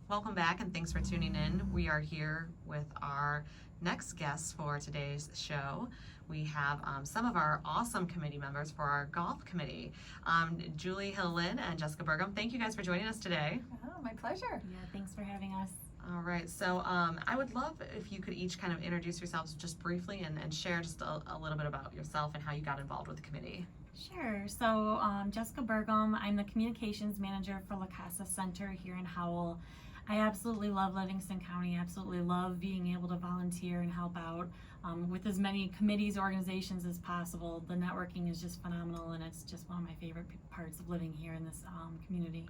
Welcome back and thanks for tuning in. We are here with our next guests for today's show. We have some of our awesome committee members for our golf committee, Julie Hill-Lin and Jessica Bergum. Thank you guys for joining us today. Oh, my pleasure. Yeah, thanks for having us. All right, so I would love if you could each kind of introduce yourselves just briefly and share just a little bit about yourself and how you got involved with the committee. Sure. So, Jessica Bergum, I'm the communications manager for LACASA Center here in Howell. I absolutely love Livingston County, absolutely love being able to volunteer and help out with as many committees, organizations as possible. The networking is just phenomenal, and it's just one of my favorite parts of living here in this community.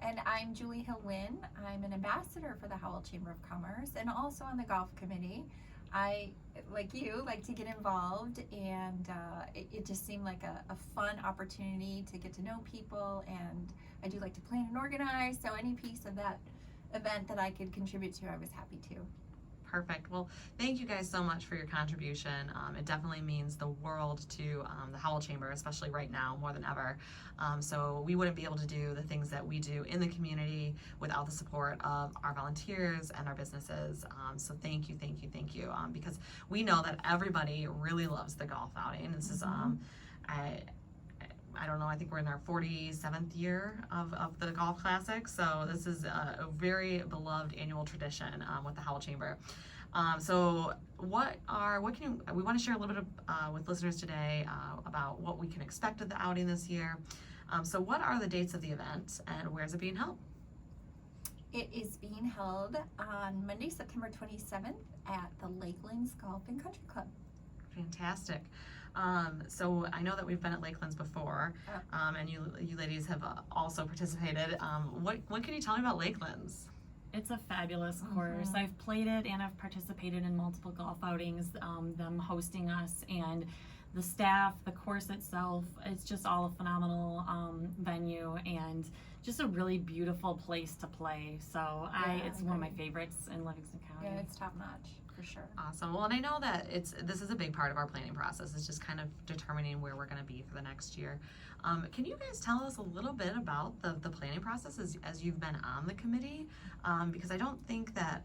And I'm Julie Hill-Lin. I'm an ambassador for the Howell Chamber of Commerce and also on the golf committee. I, like you, like to get involved, and it just seemed like a fun opportunity to get to know people, and I do like to plan and organize, so any piece of that event that I could contribute to, I was happy to. Perfect. Well, thank you guys so much for your contribution. It definitely means the world to the Howell Chamber, especially right now more than ever. So we wouldn't be able to do the things that we do in the community without the support of our volunteers and our businesses. So thank you, thank you, thank you. Because we know that everybody really loves the golf outing. This is I don't know, I think we're in our 47th year of the Golf Classic, so this is a very beloved annual tradition with the Howell Chamber. So we want to share a little bit with listeners today about what we can expect of the outing this year. So what are the dates of the event and where is it being held? It is being held on Monday, September 27th at the Lakelands Golf and Country Club. Fantastic. So I know that we've been at Lakelands before, and you ladies have also participated. What can you tell me about Lakelands? It's a fabulous course. I've played it and I've participated in multiple golf outings, them hosting us, and the staff, the course itself, it's just all a phenomenal venue and just a really beautiful place to play. So it's one of my favorites in Livingston County. Yeah, it's top notch. For sure. Awesome. Well, and I know that this is a big part of our planning process. It's just kind of determining where we're going to be for the next year. Can you guys tell us a little bit about the planning process as you've been on the committee? Because I don't think that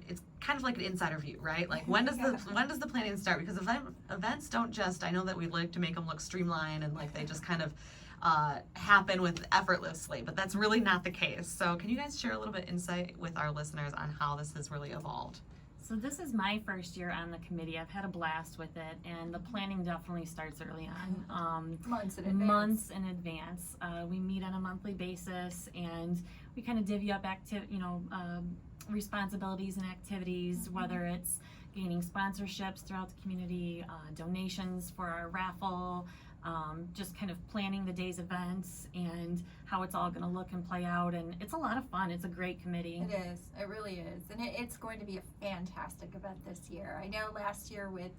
it's kind of like an insider view, right? Like when does the planning start? Because events don't just, I know that we like to make them look streamlined and like they just kind of happen with effortlessly, but that's really not the case. So can you guys share a little bit insight with our listeners on how this has really evolved? So this is my first year on the committee. I've had a blast with it, and the planning definitely starts early on. Months in advance. We meet on a monthly basis, and we kind of divvy up responsibilities and activities, whether it's gaining sponsorships throughout the community, donations for our raffle, just kind of planning the day's events and how it's all going to look and play out, and it's a lot of fun. It's a great committee. It is. It really is, and it's going to be a fantastic event this year. I know last year with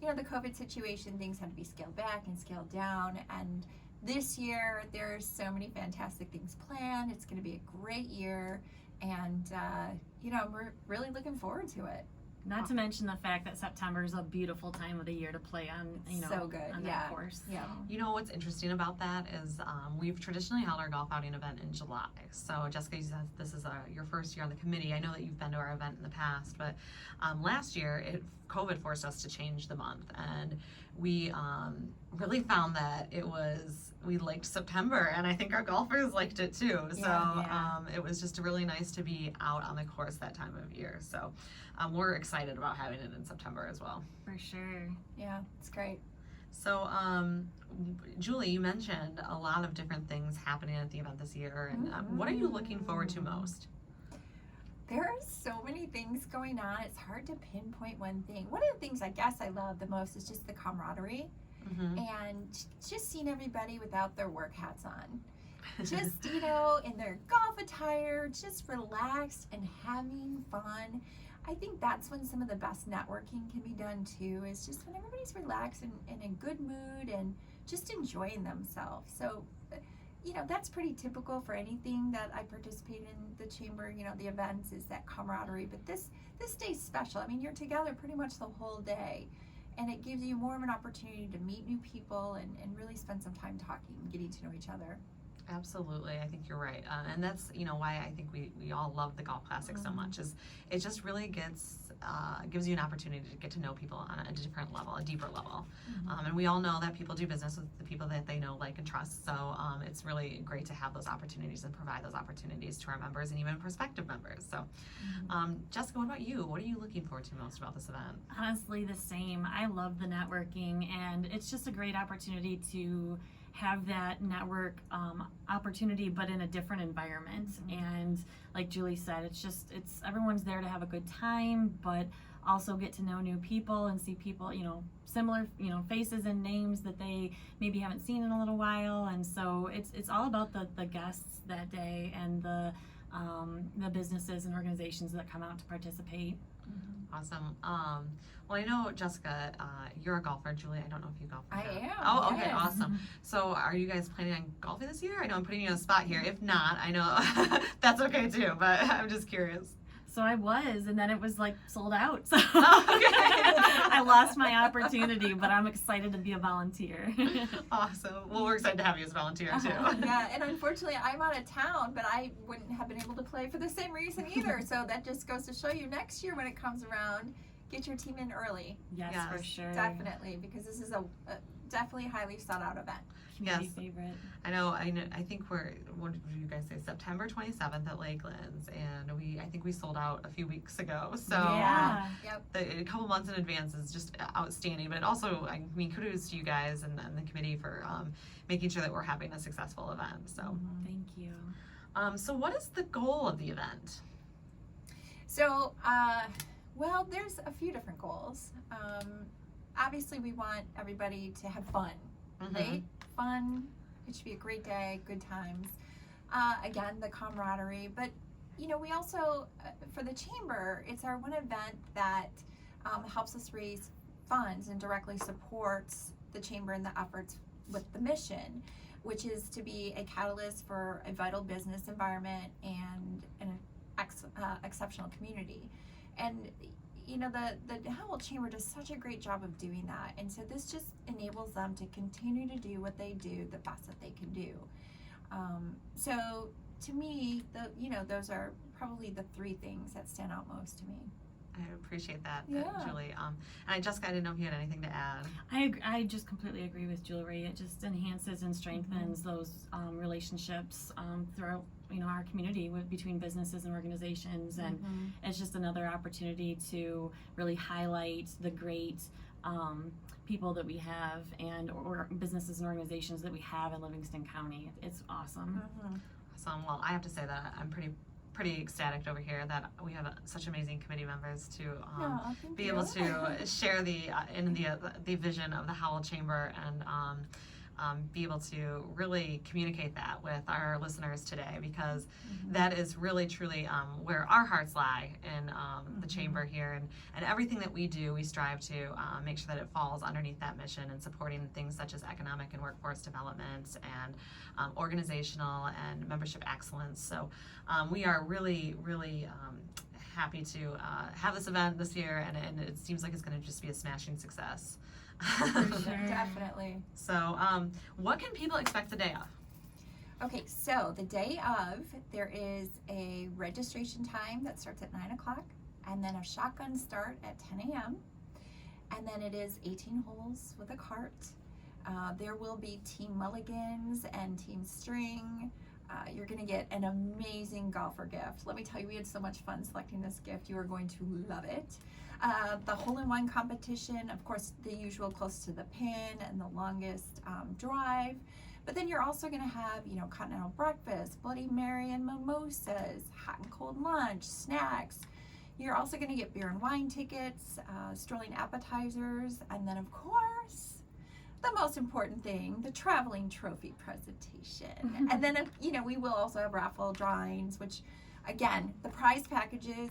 the COVID situation, things had to be scaled back and scaled down, and this year there's so many fantastic things planned. It's going to be a great year, and we're really looking forward to it. Not to mention the fact that September is a beautiful time of the year to play on, so good. on that course. Yeah. You know what's interesting about that is we've traditionally held our golf outing event in July. So Jessica, you said this is your first year on the committee. I know that you've been to our event in the past, but last year COVID forced us to change the month, and we really found that we liked September, and I think our golfers liked it too. So it was just really nice to be out on the course that time of year. So we're excited about having it in September as well. For sure. Yeah, it's great. So Julie, you mentioned a lot of different things happening at the event this year, and what are you looking forward to most? There are so many things going on. It's hard to pinpoint one thing. One of the things I guess I love the most is just the camaraderie and just seeing everybody without their work hats on. Just, in their golf attire, just relaxed and having fun. I think that's when some of the best networking can be done too, is just when everybody's relaxed and in a good mood and just enjoying themselves. So, that's pretty typical for anything that I participate in the chamber, the events, is that camaraderie. But this day's special. I mean, you're together pretty much the whole day, and it gives you more of an opportunity to meet new people and really spend some time talking and getting to know each other. Absolutely, I think you're right, and that's why I think we all love the Golf Classic so much. Is it just really gives you an opportunity to get to know people on a different level, a deeper level, and we all know that people do business with the people that they know, like, and trust. So it's really great to have those opportunities and provide those opportunities to our members and even prospective members. So, Jessica, what about you? What are you looking forward to most about this event? Honestly, the same. I love the networking, and it's just a great opportunity to have that network opportunity, but in a different environment. And like Julie said, it's everyone's there to have a good time, but also get to know new people and see people, similar, faces and names that they maybe haven't seen in a little while. And so it's all about the guests that day and the businesses and organizations that come out to participate. Awesome. Well, I know, Jessica, you're a golfer. Julie, I don't know if you golf. I am. Oh, okay, yes. awesome. So are you guys planning on golfing this year? I know I'm putting you on the spot here. If not, I know that's okay too, but I'm just curious. So I was, and then it was like sold out. So Oh, okay. I lost my opportunity, but I'm excited to be a volunteer. Awesome. Well, we're excited to have you as a volunteer too. Yeah, and unfortunately I'm out of town, but I wouldn't have been able to play for the same reason either. So that just goes to show you, next year when it comes around, get your team in early. Yes, Yes, for sure. Definitely, because this is a definitely highly sought out event. Community Yes. favorite. I know. I think what did you guys say? September 27th at Lakelands, and I think we sold out a few weeks ago. So Yeah. Yep. a couple months in advance is just outstanding. But it also, I mean, kudos to you guys and the committee for making sure that we're having a successful event. So, Thank you. so what is the goal of the event? So, well, there's a few different goals. Obviously, we want everybody to have fun, right? Fun. It should be a great day, good times. Again, the camaraderie. But, we also, for the chamber, it's our one event that helps us raise funds and directly supports the chamber in the efforts with the mission, which is to be a catalyst for a vital business environment and an exceptional community. And the Howell Chamber does such a great job of doing that, and so this just enables them to continue to do what they do the best that they can do. So to me, those are probably the three things that stand out most to me. I appreciate that, Yeah. Julie. And Jessica, I didn't know if you had anything to add. I just completely agree with Julie. It just enhances and strengthens those relationships throughout our community between businesses and organizations, and it's just another opportunity to really highlight the great people that we have or businesses and organizations that we have in Livingston County. It's awesome. Awesome. Well, I have to say that I'm pretty ecstatic over here that we have such amazing committee members to be able to share the vision of the Howell Chamber and be able to really communicate that with our listeners today, because that is really truly where our hearts lie in the chamber here, and everything that we do, we strive to make sure that it falls underneath that mission and supporting things such as economic and workforce development and organizational and membership excellence. So we are really happy to have this event this year, and it seems like it's going to just be a smashing success. For sure. Definitely. So, what can people expect the day of? Okay, so the day of, there is a registration time that starts at 9 o'clock, and then a shotgun start at 10 a.m. And then it is 18 holes with a cart. There will be team mulligans and team string. You're going to get an amazing golfer gift. Let me tell you, we had so much fun selecting this gift. You are going to love it. The hole-in-one competition, of course, the usual close to the pin and the longest drive. But then you're also going to have, continental breakfast, Bloody Mary and mimosas, hot and cold lunch, snacks. You're also going to get beer and wine tickets, strolling appetizers, and then, of course, the most important thing, the traveling trophy presentation. And then, we will also have raffle drawings, which, again, the prize packages,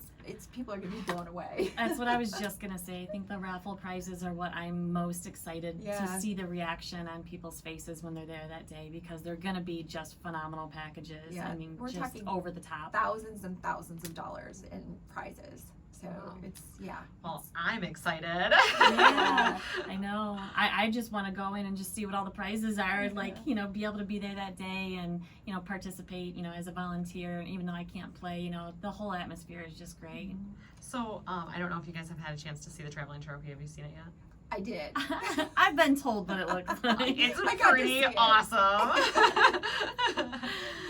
people are going to be blown away. That's what I was just going to say. I think the raffle prizes are what I'm most excited to see the reaction on people's faces when they're there that day, because they're going to be just phenomenal packages. Yeah, I mean, we're just talking over the top. Thousands and thousands of dollars in prizes. So it's, yeah. Well, I'm excited. Yeah, I know. I just want to go in and just see what all the prizes are, like, you know, be able to be there that day and, you know, participate, you know, as a volunteer, even though I can't play, you know, the whole atmosphere is just great. So, I don't know if you guys have had a chance to see the traveling trophy. Have you seen it yet? I did. I've been told what it looks like. It's I got to pretty see it. awesome.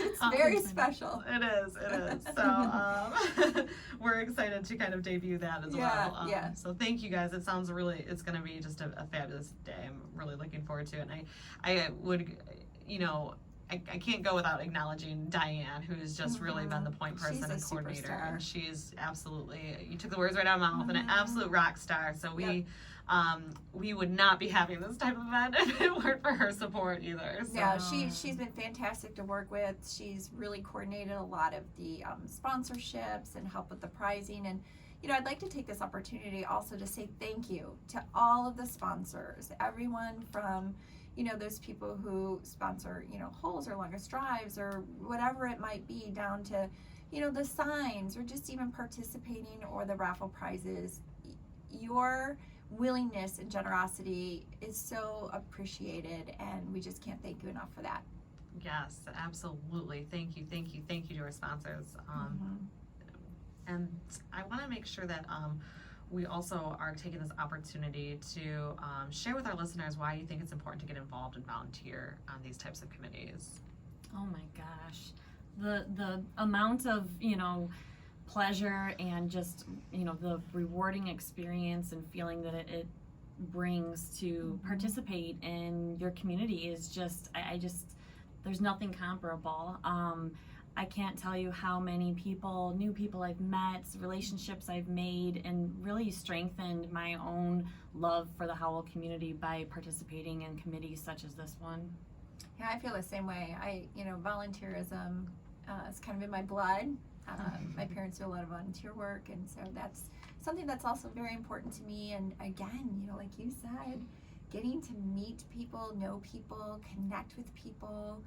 It's very special. It is. So we're excited to kind of debut that as well. Yeah. So thank you guys. It sounds really, it's going to be just a fabulous day. I'm really looking forward to it. And I would, you know, I can't go without acknowledging Diane, who's just really been the point person She's a and coordinator. superstar. And she's absolutely, you took the words right out of my mouth, and an absolute rock star. So we would not be having this type of event if it weren't for her support either. So. Yeah, she's been fantastic to work with. She's really coordinated a lot of the sponsorships and help with the prizing. And, you know, I'd like to take this opportunity also to say thank you to all of the sponsors, everyone from, you know, those people who sponsor, you know, holes or longest drives or whatever it might be, down to, you know, the signs or just even participating or the raffle prizes. Your willingness and generosity is so appreciated, and we just can't thank you enough for that. Yes, absolutely. Thank you to our sponsors. And I want to make sure that we also are taking this opportunity to share with our listeners why you think it's important to get involved and volunteer on these types of committees. Oh my gosh, the amount of, you know, pleasure and just, you know, the rewarding experience and feeling that it brings to participate in your community is just, I just, there's nothing comparable. I can't tell you how many people, new people I've met, relationships I've made, and really strengthened my own love for the Howell community by participating in committees such as this one. Yeah, I feel the same way. You know, volunteerism is kind of in my blood. My parents do a lot of volunteer work, and so that's something that's also very important to me. And again, you know, like you said, getting to meet people, know people, connect with people.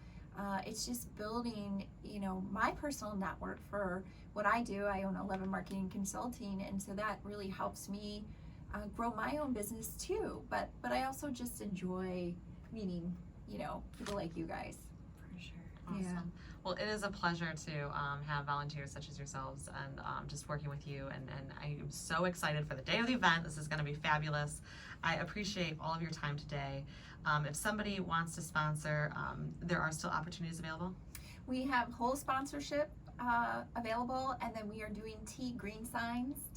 It's just building, you know, my personal network for what I do. I own 11 Marketing Consulting, and so that really helps me grow my own business too. But I also just enjoy meeting, you know, people like you guys. For sure. Awesome. Yeah. Well, it is a pleasure to have volunteers such as yourselves and just working with you. And I am so excited for the day of the event. This is going to be fabulous. I appreciate all of your time today. If somebody wants to sponsor, there are still opportunities available? We have whole sponsorship available, and then we are doing T/green signs,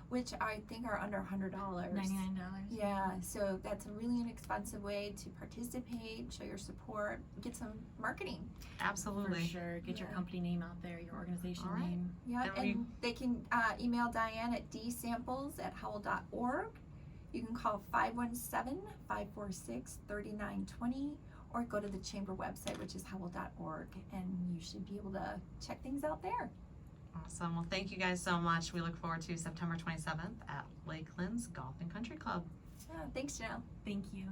which I think are under $100. $99. Yeah, so that's a really inexpensive way to participate, show your support, get some marketing. Absolutely. For sure. Get your company name out there, your organization All right. name. Yeah, And and they can email Diane at dsamples@howell.org. You can call 517-546-3920, or go to the chamber website, which is howell.org, and you should be able to check things out there. Awesome. Well, thank you guys so much. We look forward to September 27th at Lakelands Golf and Country Club. Yeah, thanks, Janelle. Thank you.